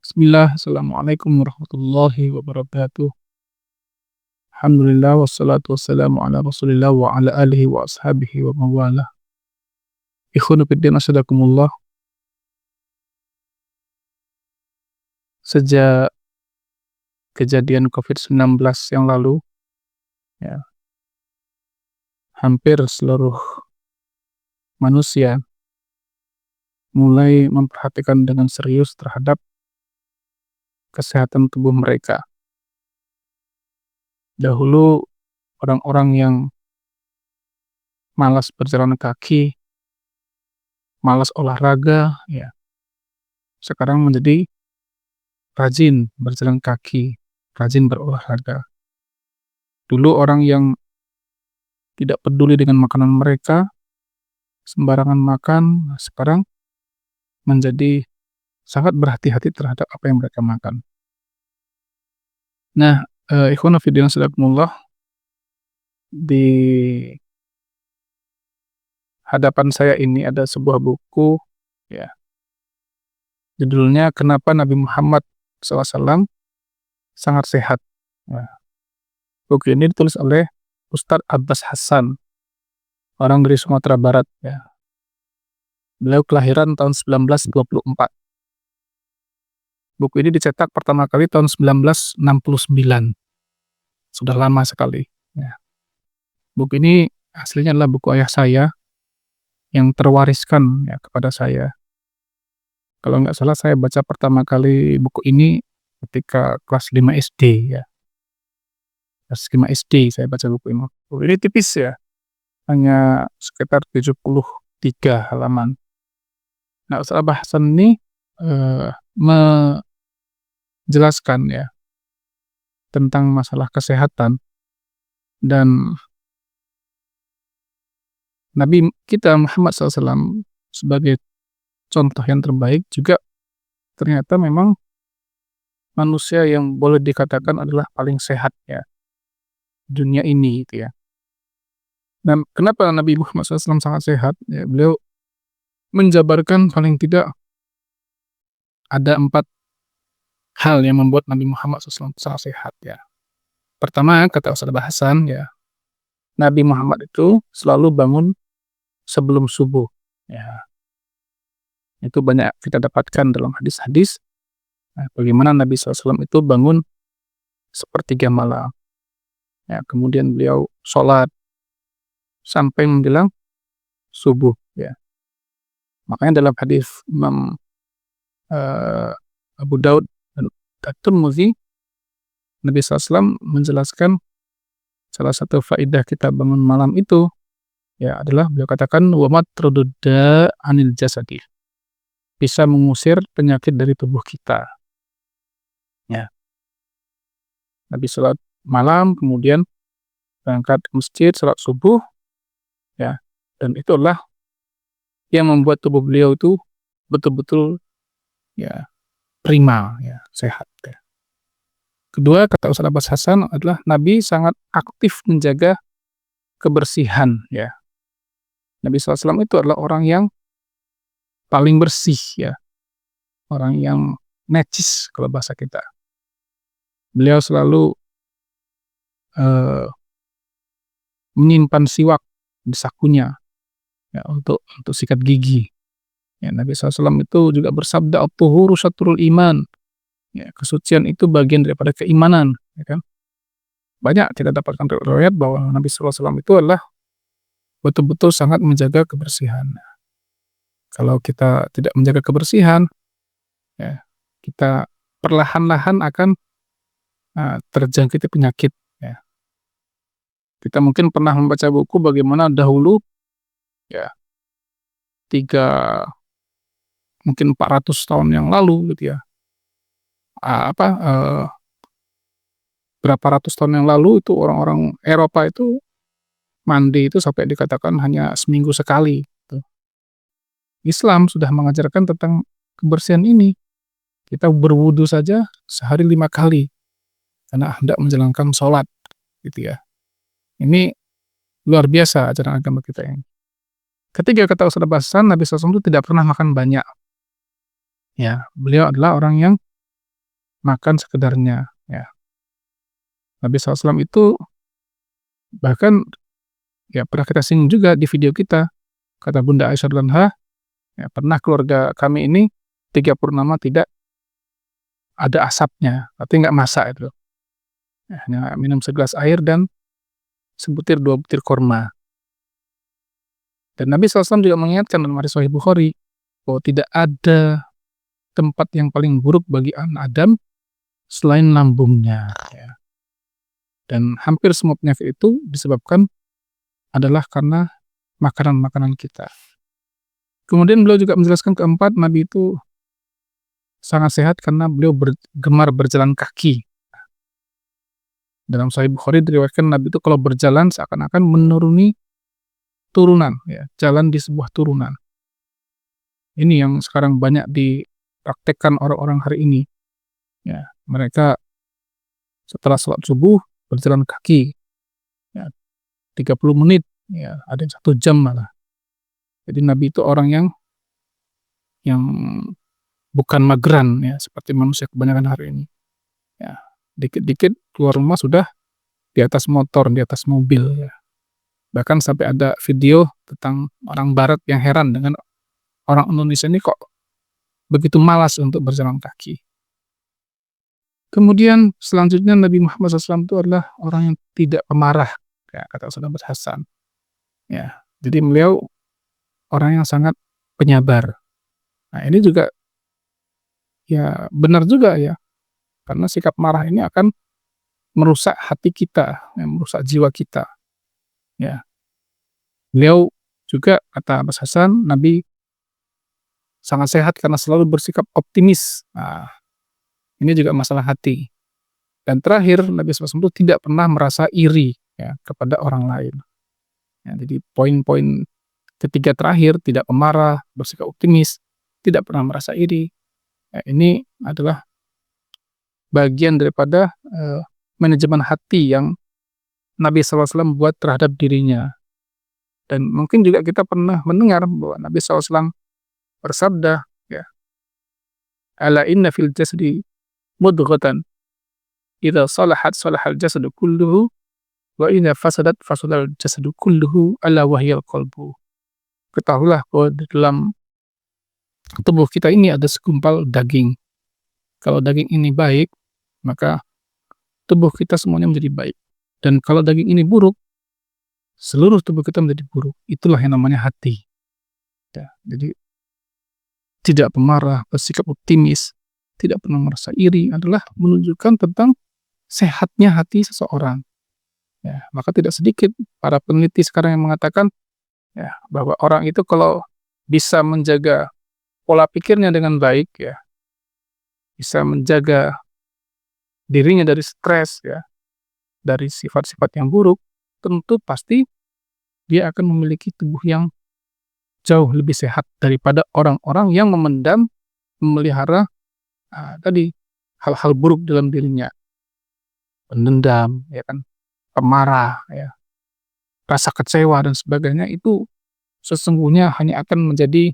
Bismillah, Assalamualaikum warahmatullahi wabarakatuh. Alhamdulillah wassalatu wassalamu ala Rasulillah wa ala alihi wa ashabihi wa mawalah. Ikhwanu fiddin asyhadakumullah. Sejak kejadian COVID-19 yang lalu, ya, hampir seluruh manusia mulai memperhatikan dengan serius terhadap kesehatan tubuh mereka. Dahulu orang-orang yang malas berjalan kaki, malas olahraga, ya, sekarang menjadi rajin berjalan kaki, rajin berolahraga. Dulu orang yang tidak peduli dengan makanan mereka, sembarangan makan, sekarang menjadi sangat berhati-hati terhadap apa yang mereka makan. Nah, ikhwana fillah asyhadakumullah, di hadapan saya ini ada sebuah buku, ya, judulnya Kenapa Nabi Muhammad SAW Sangat Sehat. Nah, buku ini ditulis oleh Ustadz Abbas Hassan, orang dari Sumatera Barat, ya. Beliau kelahiran tahun 1924. Buku ini dicetak pertama kali tahun 1969. Sudah lama sekali, ya. Buku ini aslinya adalah buku ayah saya yang terwariskan, ya, kepada saya. Kalau nggak salah saya baca pertama kali buku ini ketika kelas 5 SD, ya. Kelas 5 SD saya baca buku ini. Buku ini tipis, ya, hanya sekitar 73 halaman. Nah, Ustadz Abbas Hassan ini menjelaskan, ya, tentang masalah kesehatan, dan Nabi kita Muhammad SAW sebagai contoh yang terbaik juga ternyata memang manusia yang boleh dikatakan adalah paling sehat, ya, dunia ini, gitu ya. Dan kenapa Nabi Muhammad SAW sangat sehat? Ya, beliau menjabarkan paling tidak ada 4 hal yang membuat Nabi Muhammad SAW sangat sehat, ya. Pertama, kata Ustadz Hasan, ya, Nabi Muhammad itu selalu bangun sebelum subuh, ya. Itu banyak kita dapatkan dalam hadis-hadis, bagaimana Nabi SAW itu bangun sepertiga malam, ya, kemudian beliau sholat sampai menjelang subuh, ya. Makanya dalam hadis Imam Abu Daud dan At-Tirmidzi, Nabi SAW menjelaskan salah satu faedah kita bangun malam itu, ya, adalah beliau katakan wa matrudda anil jasadi, bisa mengusir penyakit dari tubuh kita, ya. Nabi sholat malam, kemudian berangkat ke masjid, sholat subuh, ya, dan itu adalah yang membuat tubuh beliau itu betul-betul, ya, prima, ya, sehat, ya. Kedua, kata Ustadz Abbas Hassan, adalah Nabi sangat aktif menjaga kebersihan, ya. Nabi SAW itu adalah orang yang paling bersih, ya, orang yang necis kalau bahasa kita. Beliau selalu menyimpan siwak di sakunya, ya, untuk sikat gigi. Ya, Nabi SAW itu juga bersabda, at-tuhuru syatrul iman, ya, kesucian itu bagian daripada keimanan, ya kan. Banyak kita dapatkan riwayat bahwa Nabi SAW itu adalah betul-betul sangat menjaga kebersihan. Kalau kita tidak menjaga kebersihan, ya, kita perlahan-lahan akan terjangkiti penyakit, ya. Kita mungkin pernah membaca buku bagaimana dahulu, ya, 400 tahun yang lalu, gitu ya. Berapa ratus tahun yang lalu itu orang-orang Eropa itu mandi itu sampai dikatakan hanya seminggu sekali, gitu. Islam sudah mengajarkan tentang kebersihan ini. Kita berwudu saja sehari 5 kali karena hendak menjalankan sholat, gitu ya. Ini luar biasa ajaran agama kita ini. Ketiga, kata Ustadz Abbas Hassan, Nabi SAW itu tidak pernah makan banyak, ya. Beliau adalah orang yang makan sekedarnya, ya. Nabi SAW itu bahkan, ya pernah kita singgung juga di video kita, kata Bunda Aisyah radhiyallahu anha, ya, "Pernah keluarga kami ini 3 purnama tidak ada asapnya, tapi nggak masak itu, ya, hanya minum segelas air dan sebutir 2 butir kurma." Dan Nabi SAW juga mengingatkan dalam hadis Sahih Bukhari, bahwa tidak ada tempat yang paling buruk bagi anak Adam selain lambungnya, ya. Dan hampir semua penyakit itu disebabkan adalah karena makanan-makanan kita. Kemudian beliau juga menjelaskan keempat, Nabi itu sangat sehat karena beliau gemar berjalan kaki. Dalam Sahih Bukhari diriwayatkan Nabi itu kalau berjalan seakan-akan menuruni turunan, ya, jalan di sebuah turunan. Ini yang sekarang banyak dipraktekkan orang-orang hari ini. Ya, mereka setelah sholat subuh berjalan kaki, ya, 30 menit, ya, ada yang 1 jam malah. Jadi Nabi itu orang yang bukan mageran, ya, seperti manusia kebanyakan hari ini. Ya, dikit-dikit keluar rumah sudah di atas motor, di atas mobil, ya. Bahkan sampai ada video tentang orang barat yang heran dengan orang Indonesia ini kok begitu malas untuk berjalan kaki. Kemudian selanjutnya Nabi Muhammad SAW itu adalah orang yang tidak pemarah, ya, kata sahabat Hasan. Ya, jadi beliau orang yang sangat penyabar. Nah, ini juga, ya, benar juga, ya, karena sikap marah ini akan merusak hati kita, ya, merusak jiwa kita. Ya, beliau juga kata Mas Hasan, Nabi sangat sehat karena selalu bersikap optimis. Nah, ini juga masalah hati. Dan terakhir, Nabi SAW itu tidak pernah merasa iri, ya, kepada orang lain. Ya, jadi poin-poin ketiga terakhir, tidak pemarah, bersikap optimis, tidak pernah merasa iri. Ya, ini adalah bagian daripada manajemen hati yang Nabi SAW buat terhadap dirinya. Dan mungkin juga kita pernah mendengar bahwa Nabi SAW bersabda, ya, "Ala inna fil jasadi mudghatan, idza salahat salahal jasadu kulluhu, wa idza fasadat fasadal jasadu kulluhu, ala wahyal qalbu." Ketahuilah bahwa di dalam tubuh kita ini ada segumpal daging. Kalau daging ini baik, maka tubuh kita semuanya menjadi baik. Dan kalau daging ini buruk, seluruh tubuh kita menjadi buruk. Itulah yang namanya hati. Ya, jadi tidak pemarah, bersikap optimis, tidak pernah merasa iri adalah menunjukkan tentang sehatnya hati seseorang. Ya, maka tidak sedikit para peneliti sekarang yang mengatakan, ya, bahwa orang itu kalau bisa menjaga pola pikirnya dengan baik, ya, bisa menjaga dirinya dari stres, ya, dari sifat-sifat yang buruk, tentu pasti dia akan memiliki tubuh yang jauh lebih sehat daripada orang-orang yang memendam, memelihara tadi hal-hal buruk dalam dirinya, pendendam, ya kan, pemarah, ya, rasa kecewa dan sebagainya. Itu sesungguhnya hanya akan menjadi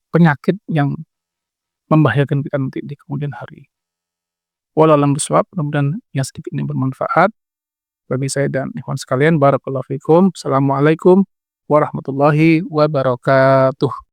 penyakit yang membahayakan kita nanti di kemudian hari. Wallahu a'lam bishawab, mudah-mudahan yang sedikit ini bermanfaat bagi saya dan ikhwan sekalian. Barakallahu fikum. Assalamualaikum warahmatullahi wabarakatuh.